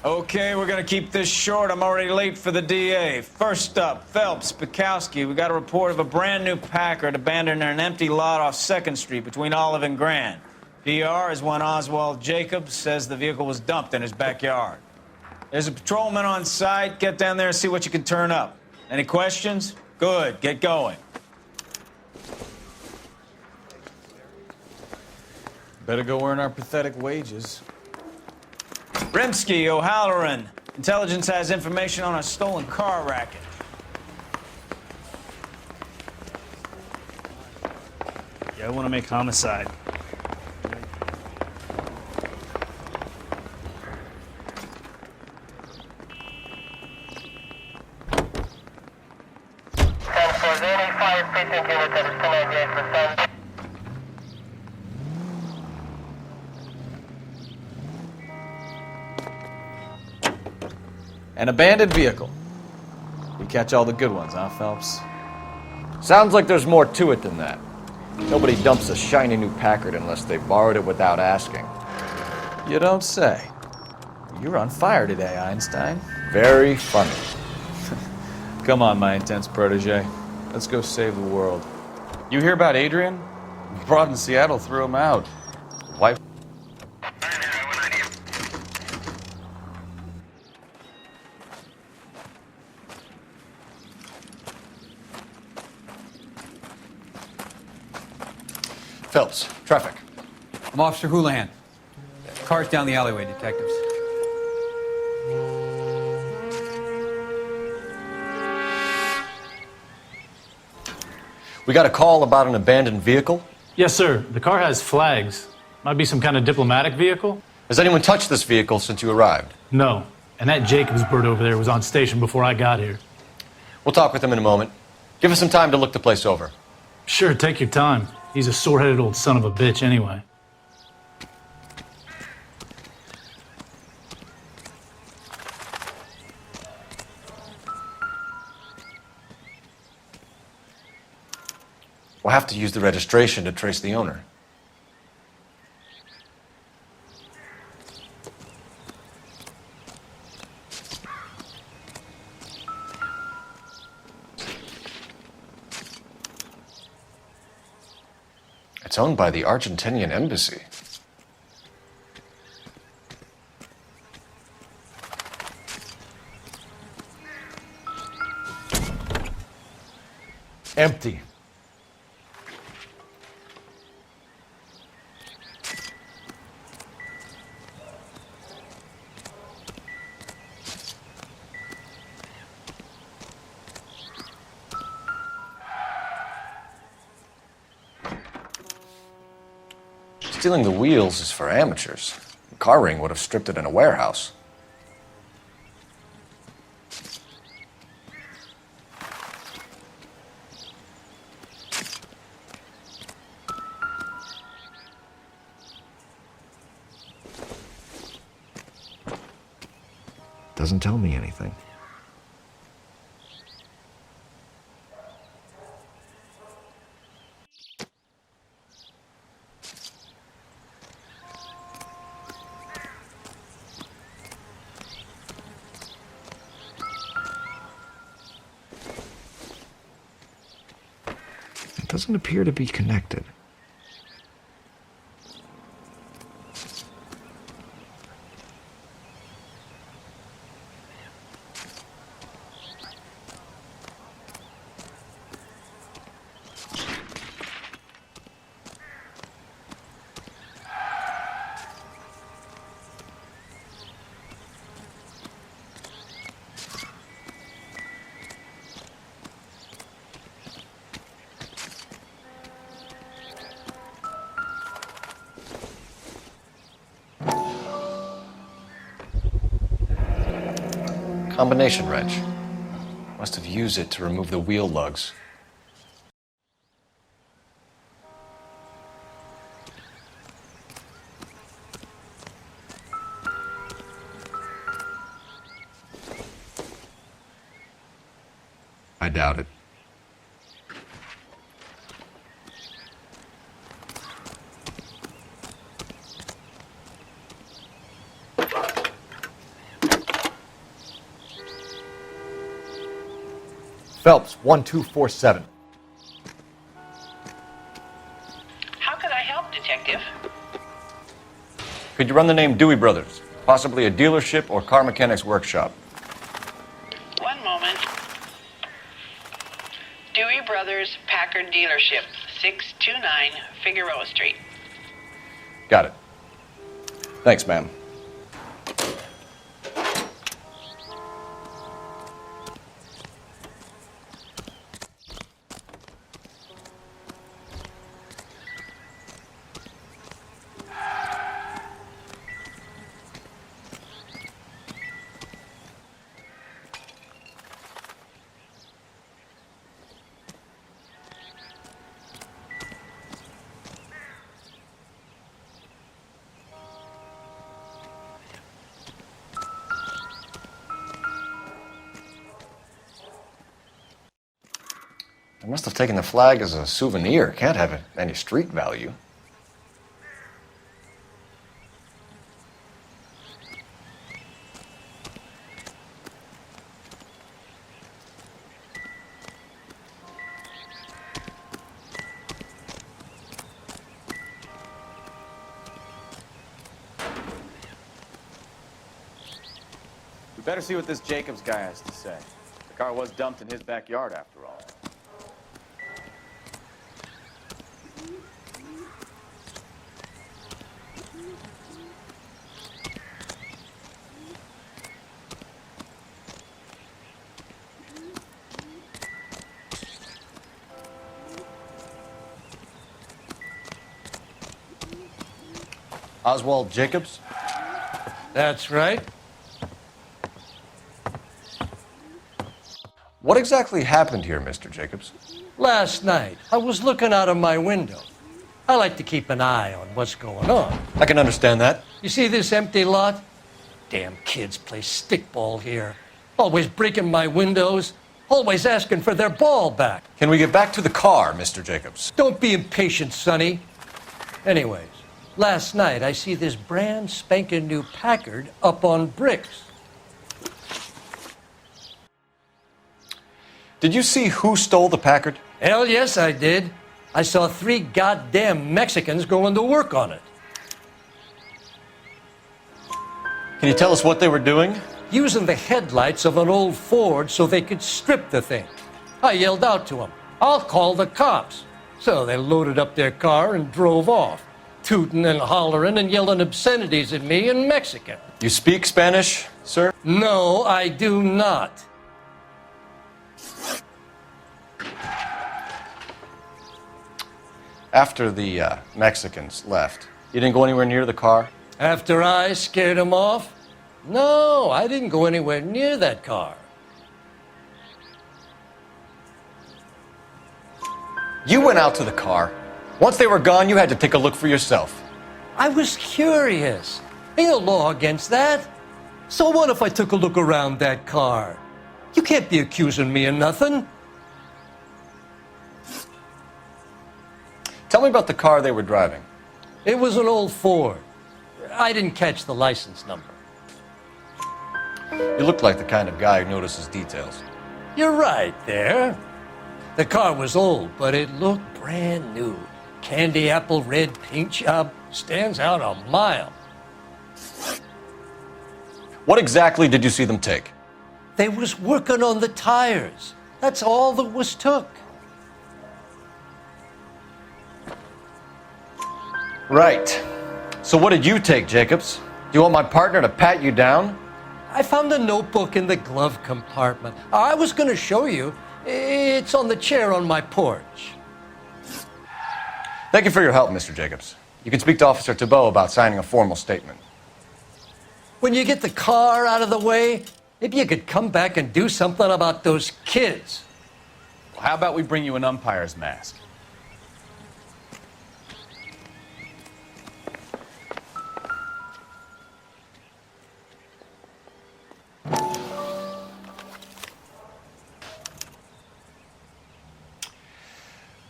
Okay, we're gonna keep this short. I'm already late for the DA. First up, Phelps, Bukowski. We got a report of a brand new Packard abandoned in an empty lot off 2nd Street between Olive and Grand. PR is one Oswald Jacobs says the vehicle was dumped in his backyard. There's a patrolman on site. Get down there and see what you can turn up. Any questions? Good, get going. Better go earn our pathetic wages. Rimsky, O'Halloran. Intelligence has information on a stolen car racket. Yeah, I want to make homicide. An abandoned vehicle. We catch all the good ones, huh, Phelps? Sounds like there's more to it than that. Nobody dumps a shiny new Packard unless they borrowed it without asking. You don't say. You're on fire today, Einstein. Very funny. Come on, my intense protege. Let's go save the world. You hear about Adrian? Broad in Seattle threw him out. Wife. Phelps, traffic. I'm Officer Houlihan. Car's down the alleyway, detectives. We got a call about an abandoned vehicle. Yes, sir. The car has flags. Might be some kind of diplomatic vehicle. Has anyone touched this vehicle since you arrived? No. And that Jacobs bird over there was on station before I got here. We'll talk with him in a moment. Give us some time to look the place over. Sure, take your time. He's a sore-headed old son of a bitch anyway. We'll have to use the registration to trace the owner. It's owned by the Argentinian embassy. Empty. Stealing the wheels is for amateurs. The car ring would have stripped it in a warehouse. Doesn't tell me anything. Doesn't appear to be connected. Combination wrench. Must have used it to remove the wheel lugs. I doubt it. Phelps, 1247. How could I help, Detective? Could you run the name Dewey Brothers? Possibly a dealership or car mechanics workshop. One moment. Dewey Brothers Packard Dealership, 629 Figueroa Street. Got it. Thanks, ma'am. I must have taken the flag as a souvenir. Can't have any street value. We better see what this Jacobs guy has to say. The car was dumped in his backyard, after all. Oswald Jacobs? That's right. What exactly happened here, Mr. Jacobs? Last night, I was looking out of my window. I like to keep an eye on what's going on. I can understand that. You see this empty lot? Damn kids play stickball here. Always breaking my windows. Always asking for their ball back. Can we get back to the car, Mr. Jacobs? Don't be impatient, Sonny. Anyways, last night I see this brand spanking new Packard up on bricks. Did you see who stole the Packard? Hell yes, I did. I saw 3 goddamn Mexicans going to work on it. Can you tell us what they were doing? Using the headlights of an old Ford so they could strip the thing. I yelled out to them, "I'll call the cops." So they loaded up their car and drove off, tooting and hollering and yelling obscenities at me in Mexican. You speak Spanish, sir? No, I do not. After the Mexicans left, you didn't go anywhere near the car? After I scared them off? No, I didn't go anywhere near that car. You went out to the car. Once they were gone, you had to take a look for yourself. I was curious. Ain't no law against that. So what if I took a look around that car? You can't be accusing me of nothing. Tell me about the car they were driving. It was an old Ford. I didn't catch the license number. You looked like the kind of guy who notices details. You're right there. The car was old, but it looked brand new. Candy apple red paint job stands out a mile. What exactly did you see them take? They was working on the tires. That's all that was took. Right. So what did you take, Jacobs? Do you want my partner to pat you down? I found a notebook in the glove compartment. I was going to show you. It's on the chair on my porch. Thank you for your help, Mr. Jacobs. You can speak to Officer Thibault about signing a formal statement. When you get the car out of the way, maybe you could come back and do something about those kids. Well, how about we bring you an umpire's mask?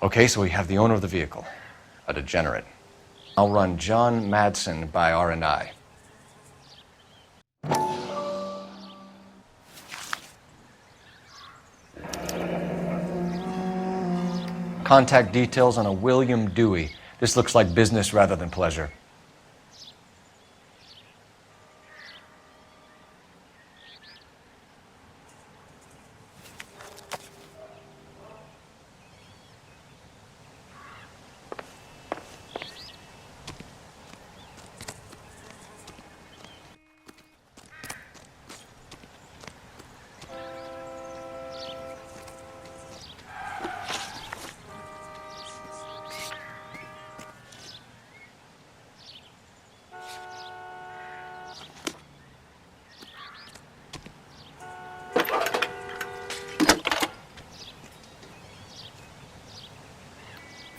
Okay, so we have the owner of the vehicle, a degenerate. I'll run John Madsen by R&I. Contact details on a William Dewey. This looks like business rather than pleasure.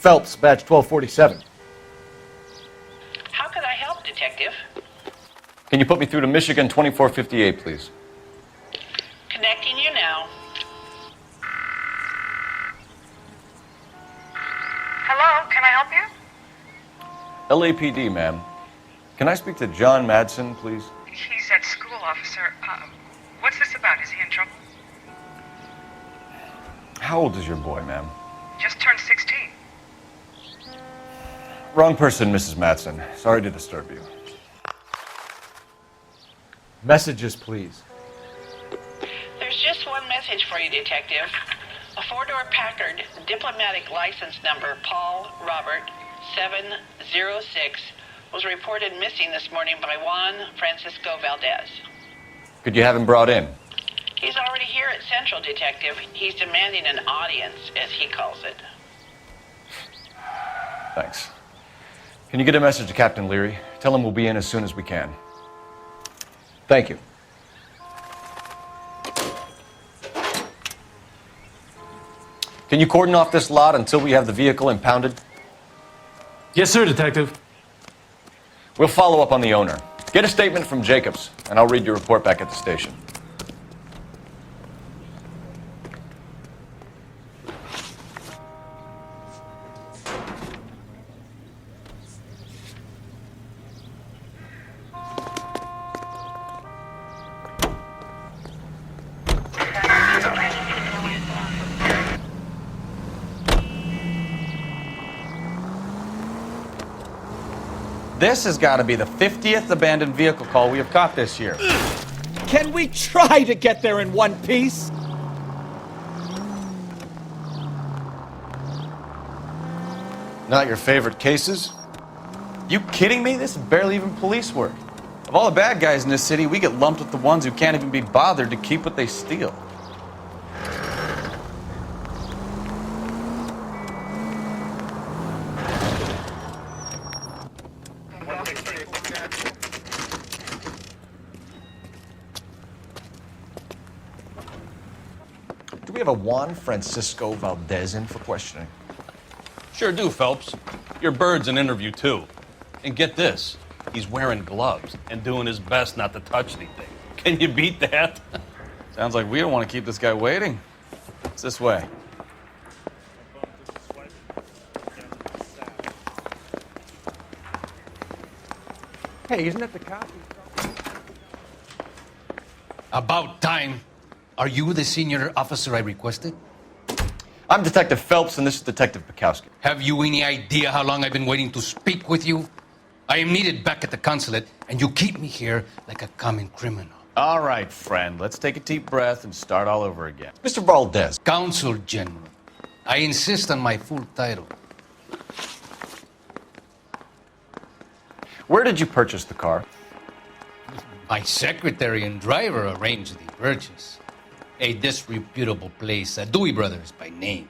Phelps, badge 1247. How can I help, Detective? Can you put me through to Michigan 2458, please? Connecting you now. Hello, can I help you? LAPD, ma'am. Can I speak to John Madsen, please? He's at school, officer. What's this about? Is he in trouble? How old is your boy, ma'am? Just turned 16. Wrong person, Mrs. Madsen. Sorry to disturb you. Messages, please. There's just one message for you, Detective. A four-door Packard, diplomatic license number Paul Robert 706, was reported missing this morning by Juan Francisco Valdez. Could you have him brought in? He's already here at Central, Detective. He's demanding an audience, as he calls it. Thanks. Can you get a message to Captain Leary? Tell him we'll be in as soon as we can. Thank you. Can you cordon off this lot until we have the vehicle impounded? Yes, sir, Detective. We'll follow up on the owner. Get a statement from Jacobs, and I'll read your report back at the station. This has got to be the 50th abandoned vehicle call we have caught this year. Can we try to get there in one piece? Not your favorite cases? You kidding me? This is barely even police work. Of all the bad guys in this city, we get lumped with the ones who can't even be bothered to keep what they steal. Do we have a Juan Francisco Valdez in for questioning? Sure do, Phelps. Your bird's an interview, too. And get this, he's wearing gloves and doing his best not to touch anything. Can you beat that? Sounds like we don't want to keep this guy waiting. It's this way. Hey, isn't that the cop? About time. Are you the senior officer I requested? I'm Detective Phelps, and this is Detective Bukowski. Have you any idea how long I've been waiting to speak with you? I am needed back at the consulate, and you keep me here like a common criminal. All right, friend. Let's take a deep breath and start all over again. Mr. Valdez. Consul General. I insist on my full title. Where did you purchase the car? My secretary and driver arranged the purchase. A disreputable place, Dewey Brothers by name.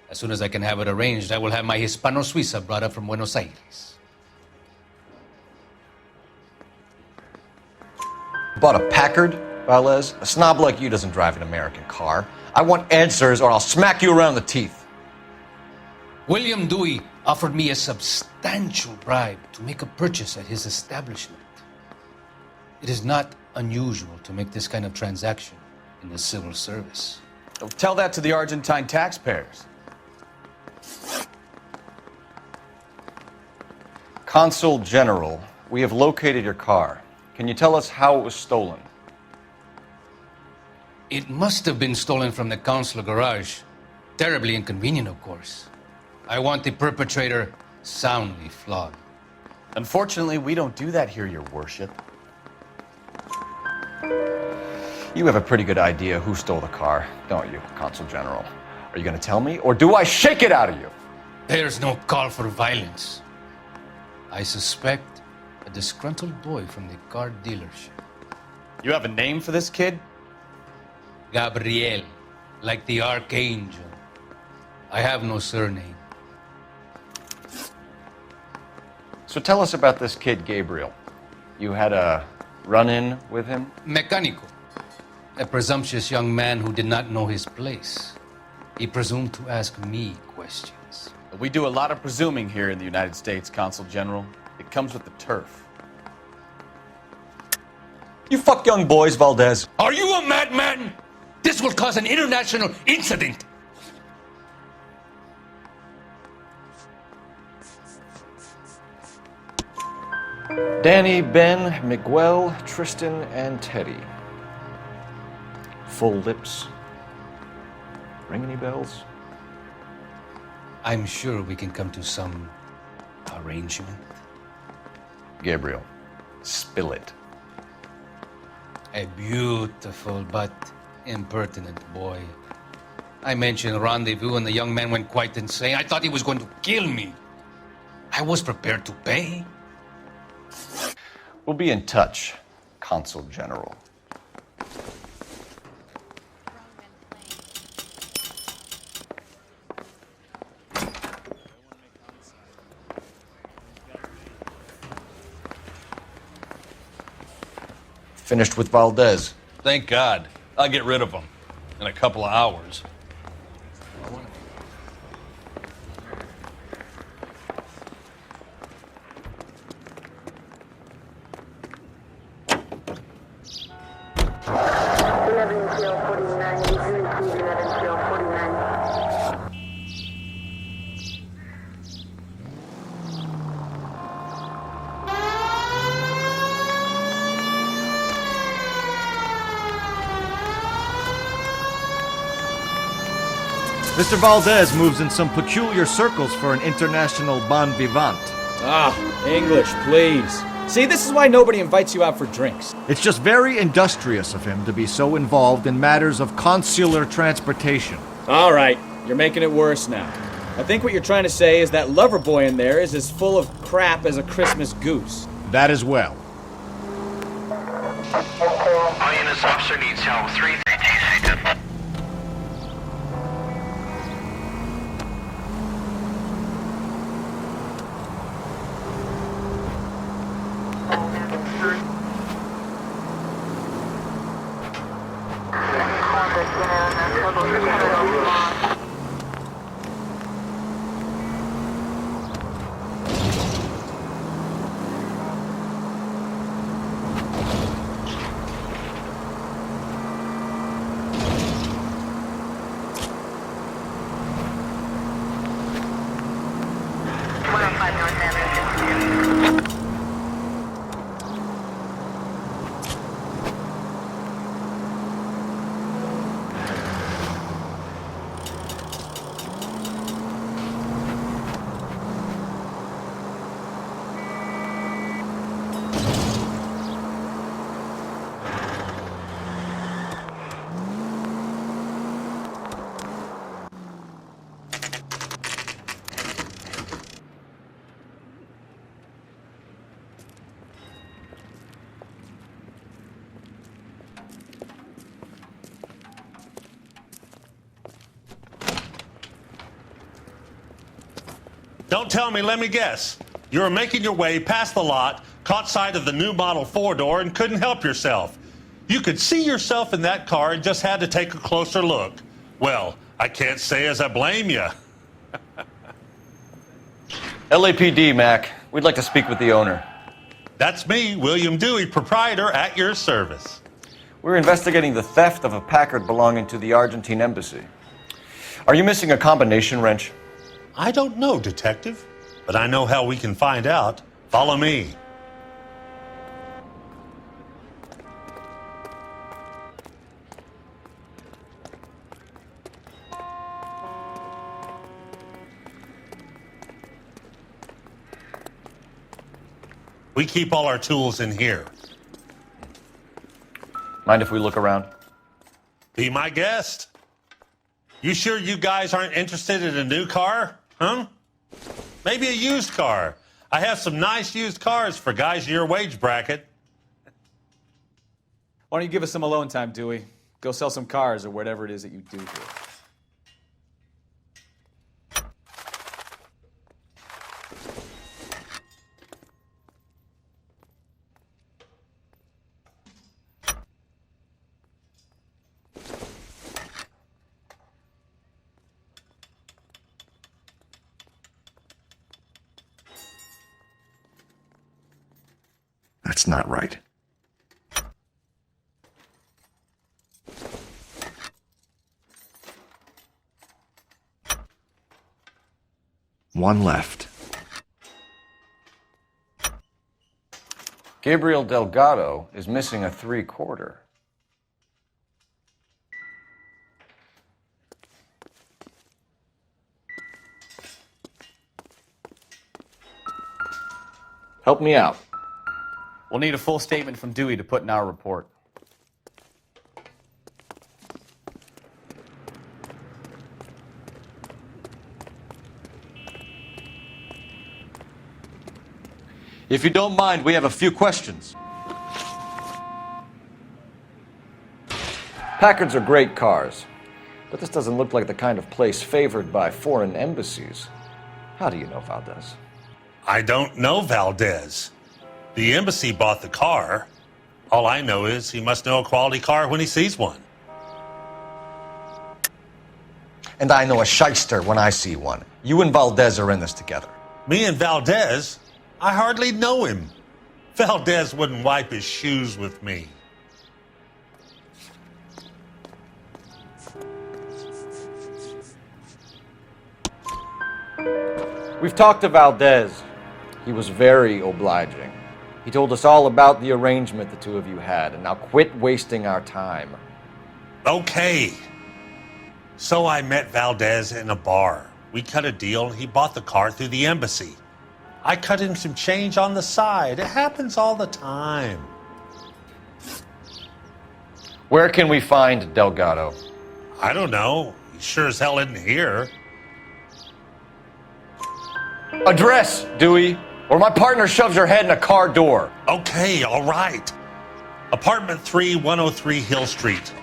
As soon as I can have it arranged, I will have my Hispano Suiza brought up from Buenos Aires. Bought a Packard, Valdez? A snob like you doesn't drive an American car. I want answers or I'll smack you around the teeth. William Dewey offered me a substantial bribe to make a purchase at his establishment. It is not unusual to make this kind of transaction in the civil service. Tell that to the Argentine taxpayers. Consul General, we have located your car. Can you tell us how it was stolen? It must have been stolen from the consular garage. Terribly inconvenient, of course. I want the perpetrator soundly flogged. Unfortunately, we don't do that here, Your Worship. You have a pretty good idea who stole the car, don't you, Consul General? Are you going to tell me, or do I shake it out of you? There's no call for violence. I suspect a disgruntled boy from the car dealership. You have a name for this kid? Gabriel, like the archangel. I have no surname. So tell us about this kid, Gabriel. You had a run-in with him? Mecánico. A presumptuous young man who did not know his place. He presumed to ask me questions. We do a lot of presuming here in the United States, Consul General. It comes with the turf. You fuck young boys, Valdez. Are you a madman? This will cause an international incident. Danny, Ben, Miguel, Tristan, and Teddy. Full lips. Ring any bells? I'm sure we can come to some arrangement. Gabriel, spill it. A beautiful but impertinent boy. I mentioned rendezvous and the young man went quite insane. I thought he was going to kill me. I was prepared to pay. We'll be in touch, Consul General. Finished with Valdez. Thank God. I'll get rid of him in a couple of hours. Mr. Valdez moves in some peculiar circles for an international bon vivant. Ah, English, please. See, this is why nobody invites you out for drinks. It's just very industrious of him to be so involved in matters of consular transportation. All right, you're making it worse now. I think what you're trying to say is that lover boy in there is as full of crap as a Christmas goose. That as well. All units, officer needs help. 332. Don't tell me, let me guess. You were making your way past the lot, caught sight of the new model four-door, and couldn't help yourself. You could see yourself in that car and just had to take a closer look. Well, I can't say as I blame you. LAPD, Mac. We'd like to speak with the owner. That's me, William Dewey, proprietor, at your service. We're investigating the theft of a Packard belonging to the Argentine embassy. Are you missing a combination wrench? I don't know, Detective, but I know how we can find out. Follow me. We keep all our tools in here. Mind if we look around? Be my guest. You sure you guys aren't interested in a new car? Huh? Maybe a used car. I have some nice used cars for guys in your wage bracket. Why don't you give us some alone time, Dewey? Go sell some cars or whatever it is that you do here. That's not right. One left. Gabriel Delgado is missing a 3/4. Help me out. We'll need a full statement from Dewey to put in our report. If you don't mind, we have a few questions. Packards are great cars, but this doesn't look like the kind of place favored by foreign embassies. How do you know Valdez? I don't know Valdez. The embassy bought the car. All I know is he must know a quality car when he sees one. And I know a shyster when I see one. You and Valdez are in this together. Me and Valdez? I hardly know him. Valdez wouldn't wipe his shoes with me. We've talked to Valdez. He was very obliging. He told us all about the arrangement the two of you had, and now quit wasting our time. Okay. So I met Valdez in a bar. We cut a deal, and he bought the car through the embassy. I cut him some change on the side. It happens all the time. Where can we find Delgado? I don't know. He sure as hell isn't here. Address, Dewey, or my partner shoves your head in a car door. Okay, all right. Apartment 3, 103 Hill Street.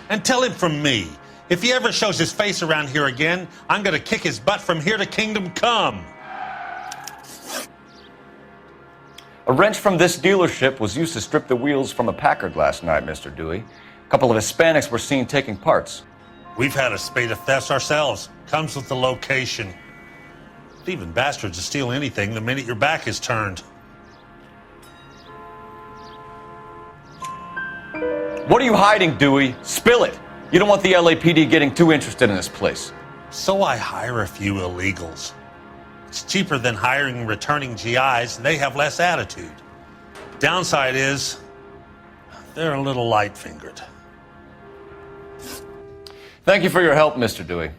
And tell him from me, if he ever shows his face around here again, I'm gonna kick his butt from here to Kingdom Come. A wrench from this dealership was used to strip the wheels from a Packard last night, Mr. Dewey. A couple of Hispanics were seen taking parts. We've had a spate of thefts ourselves. Comes with the location. Thieving bastards to steal anything the minute your back is turned. What are you hiding, Dewey? Spill it. You don't want the LAPD getting too interested in this place. So I hire a few illegals. It's cheaper than hiring returning GIs, and they have less attitude. Downside is, they're a little light-fingered. Thank you for your help, Mr. Dewey.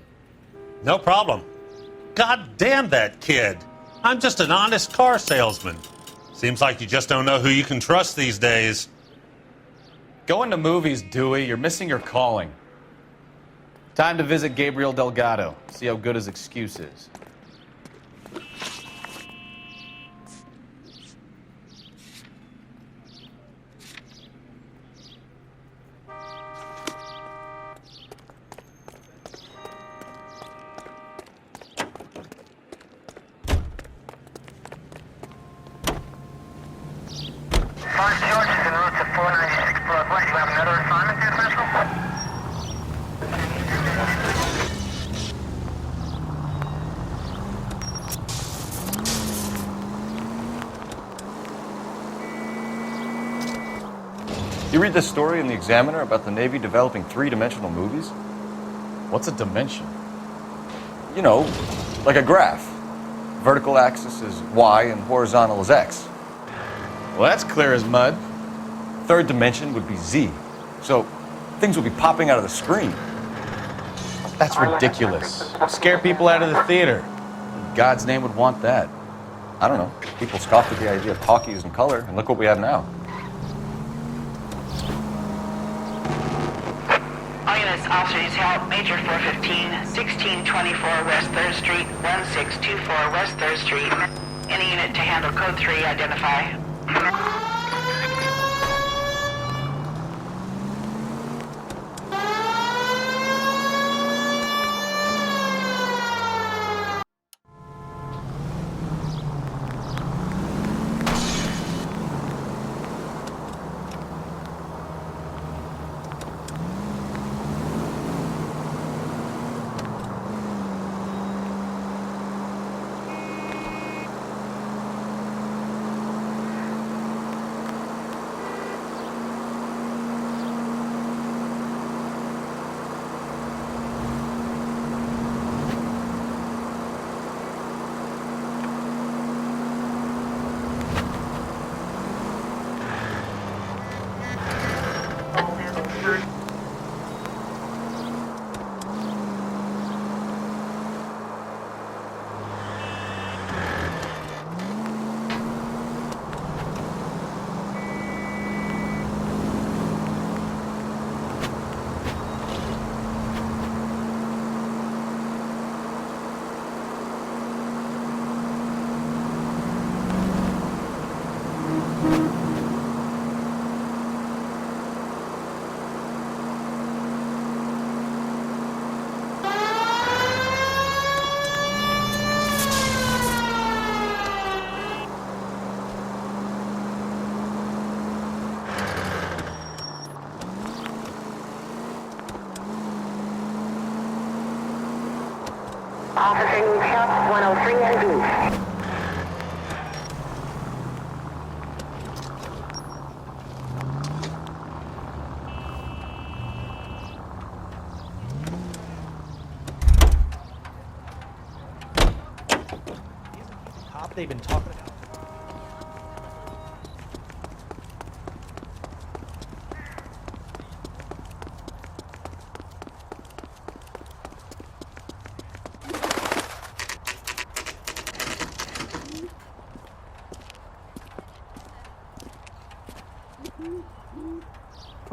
No problem. God damn that kid. I'm just an honest car salesman. Seems like you just don't know who you can trust these days. Going to movies, Dewey. You're missing your calling. Time to visit Gabriel Delgado. See how good his excuse is. You read this story in the Examiner about the Navy developing three-dimensional movies? What's a dimension? You know, like a graph. Vertical axis is Y and horizontal is X. Well, that's clear as mud. Third dimension would be Z. So things would be popping out of the screen. That's ridiculous. Scare people out of the theater. In God's name would want that. I don't know. People scoffed at the idea of talkies in color, and look what we have now. All units, officer needs help. Major 415, 1624 West 3rd Street, 1624 West 3rd Street. Any unit to handle code 3, identify. Officer needs help, 103 and B. Cop they've been talking about.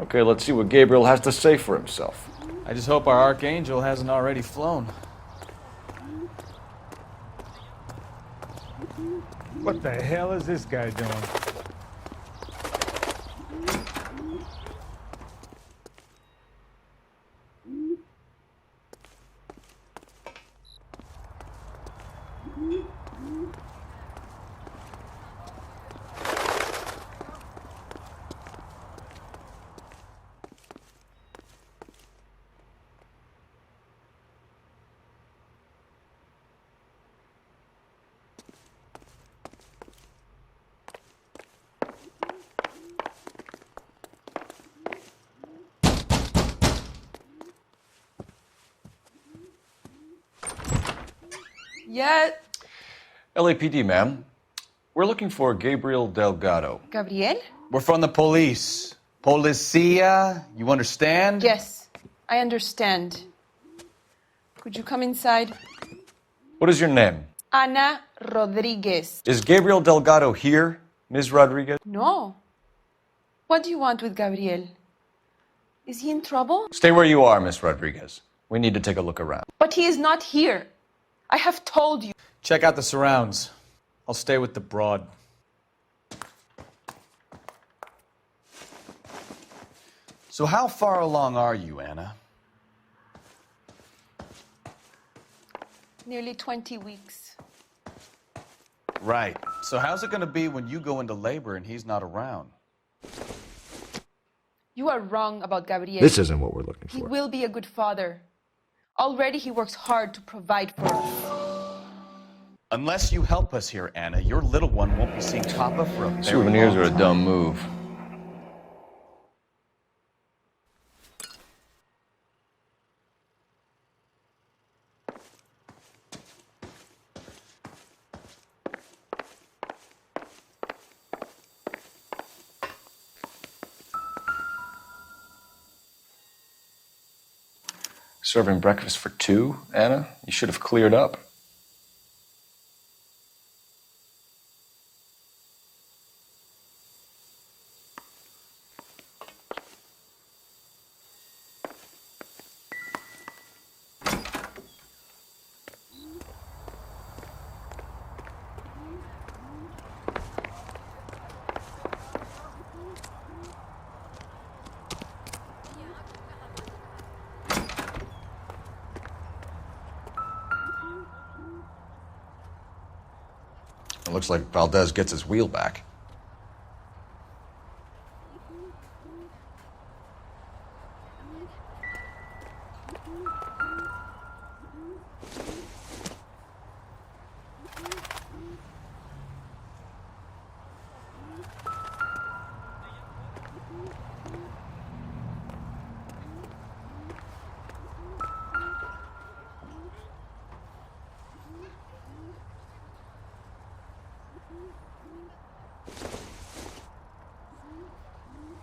Okay, let's see what Gabriel has to say for himself. I just hope our Archangel hasn't already flown. What the hell is this guy doing? Yeah. LAPD, ma'am. We're looking for Gabriel Delgado. Gabriel? We're from the police. Policia, you understand? Yes, I understand. Could you come inside? What is your name? Ana Rodriguez. Is Gabriel Delgado here, Ms. Rodriguez? No. What do you want with Gabriel? Is he in trouble? Stay where you are, Ms. Rodriguez. We need to take a look around. But he is not here. I have told you. Check out the surrounds. I'll stay with the broad. So how far along are you, Anna? Nearly 20 weeks. Right. So how's it going to be when you go into labor and he's not around? You are wrong about Gabriel. This isn't what we're looking for. He will be a good father. Already he works hard to provide for us. Unless you help us here, Anna, your little one won't be seeing Papa for a very Souvenirs long are a time. dumb move. Serving breakfast for two, Anna? You should have cleared up. Looks like Valdez gets his wheel back.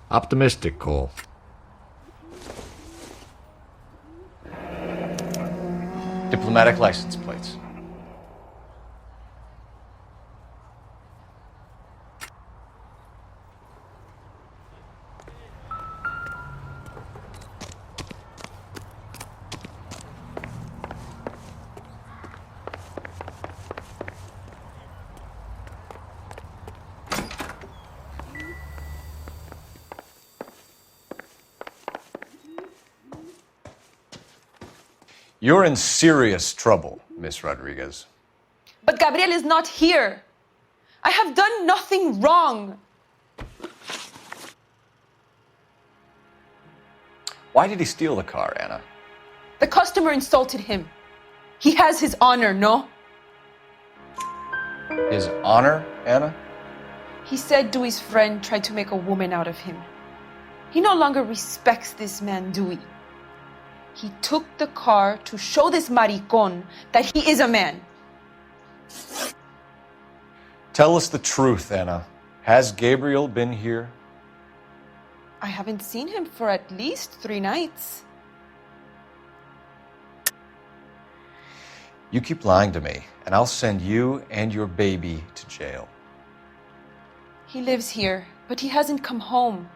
Optimistic, Cole. Diplomatic license plates. You're in serious trouble, Miss Rodriguez. But Gabriel is not here. I have done nothing wrong. Why did he steal the car, Anna? The customer insulted him. He has his honor, no? His honor, Anna? He said Dewey's friend tried to make a woman out of him. He no longer respects this man, Dewey. He took the car to show this maricón that he is a man. Tell us the truth, Anna. Has Gabriel been here? I haven't seen him for at least 3 nights. You keep lying to me, and I'll send you and your baby to jail. He lives here, but he hasn't come home.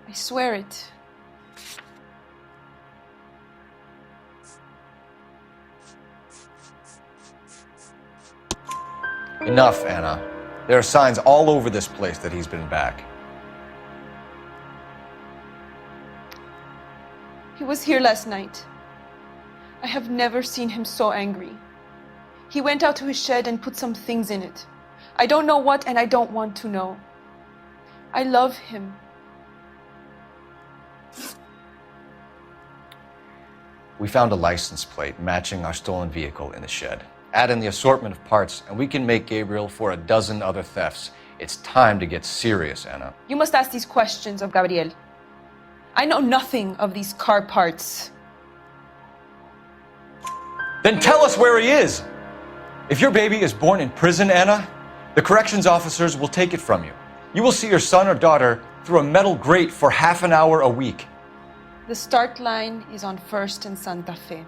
I swear it. Enough, Anna. There are signs all over this place that he's been back. He was here last night. I have never seen him so angry. He went out to his shed and put some things in it. I don't know what, and I don't want to know. I love him. We found a license plate matching our stolen vehicle in the shed. Add in the assortment of parts, and we can make Gabriel for a dozen other thefts. It's time to get serious, Anna. You must ask these questions of Gabriel. I know nothing of these car parts. Then tell us where he is! If your baby is born in prison, Anna, the corrections officers will take it from you. You will see your son or daughter through a metal grate for half an hour a week. The start line is on 1st and Santa Fe.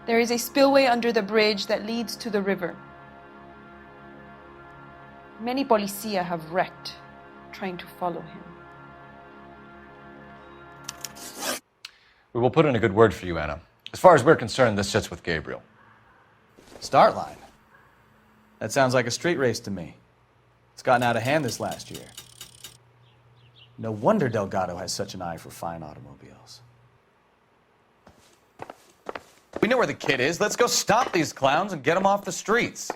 There is a spillway under the bridge that leads to the river. Many policia have wrecked trying to follow him. We will put in a good word for you, Anna. As far as we're concerned, this sits with Gabriel. Start line? That sounds like a street race to me. It's gotten out of hand this last year. No wonder Delgado has such an eye for fine automobiles. We know where the kid is. Let's go stop these clowns and get them off the streets.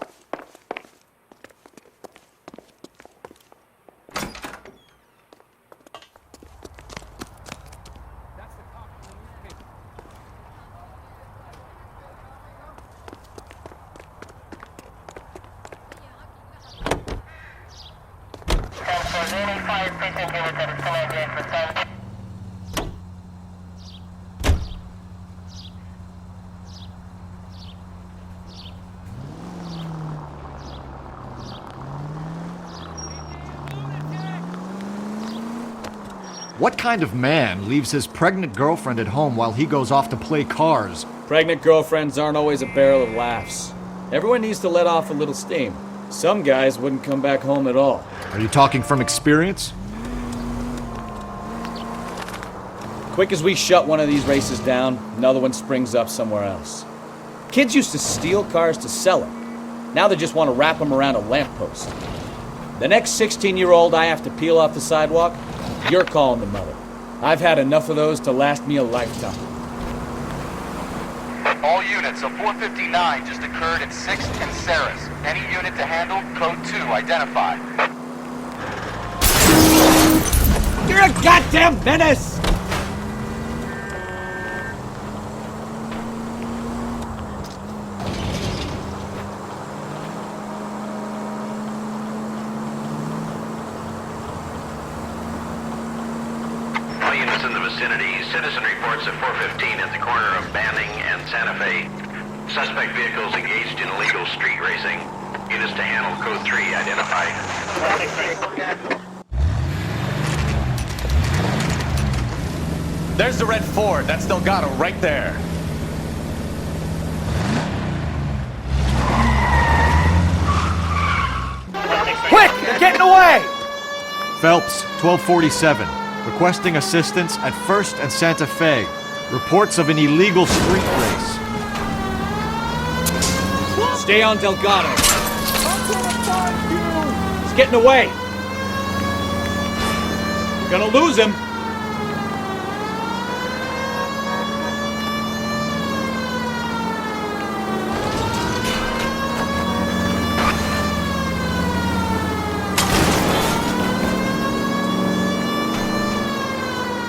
What kind of man leaves his pregnant girlfriend at home while he goes off to play cars? Pregnant girlfriends aren't always a barrel of laughs. Everyone needs to let off a little steam. Some guys wouldn't come back home at all. Are you talking from experience? Quick as we shut one of these races down, another one springs up somewhere else. Kids used to steal cars to sell them. Now they just want to wrap them around a lamppost. The next 16-year-old I have to peel off the sidewalk, you're calling the mother. I've had enough of those to last me a lifetime. All units, a 459 just occurred at 6th and Saris. Any unit to handle, code 2, identify. You're a goddamn menace! All units in the vicinity. Citizen reports at 415 at the corner of Banning and Santa Fe. Suspect vehicles engaged in illegal street racing. Units to handle, code 3, identify. There's the red Ford. That's Delgado right there. Quick! They're getting away! Phelps, 1247. Requesting assistance at 1st and Santa Fe. Reports of an illegal street race. Stay on Delgado. He's getting away. You're gonna lose him.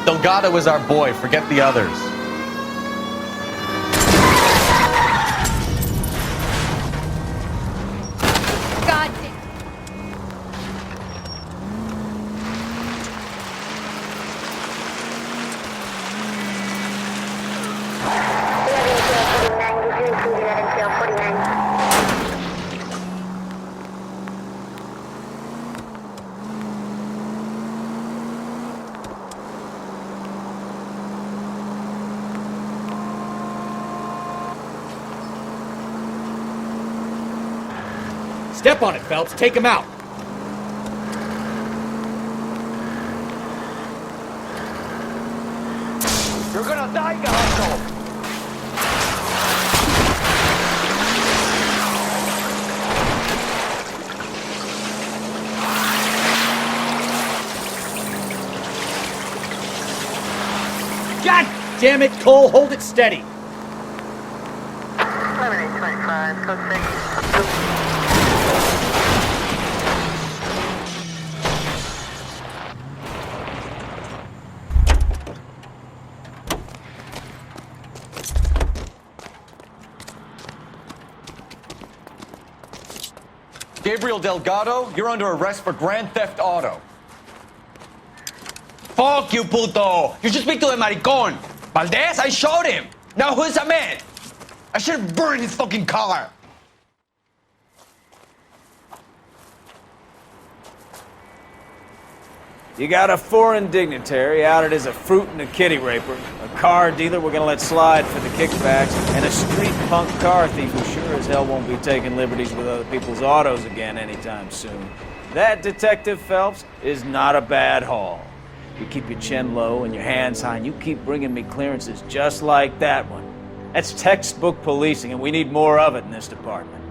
Delgado is our boy. Forget the others. God damn. Step on it, Phelps. Take him out. You're gonna die, Consul! God damn it, Cole. Hold it steady. 11-825, code 6. Gabriel Delgado, you're under arrest for grand theft auto. Fuck you, puto! You should speak to the maricon. Valdez, I showed him. Now who's the man? I should have burned his fucking car. You got a foreign dignitary outed as a fruit and a kitty raper, a car dealer we're gonna let slide for the kickbacks, and a street punk car thief who sure as hell won't be taking liberties with other people's autos again anytime soon. That, Detective Phelps, is not a bad haul. You keep your chin low and your hands high, and you keep bringing me clearances just like that one. That's textbook policing, and we need more of it in this department.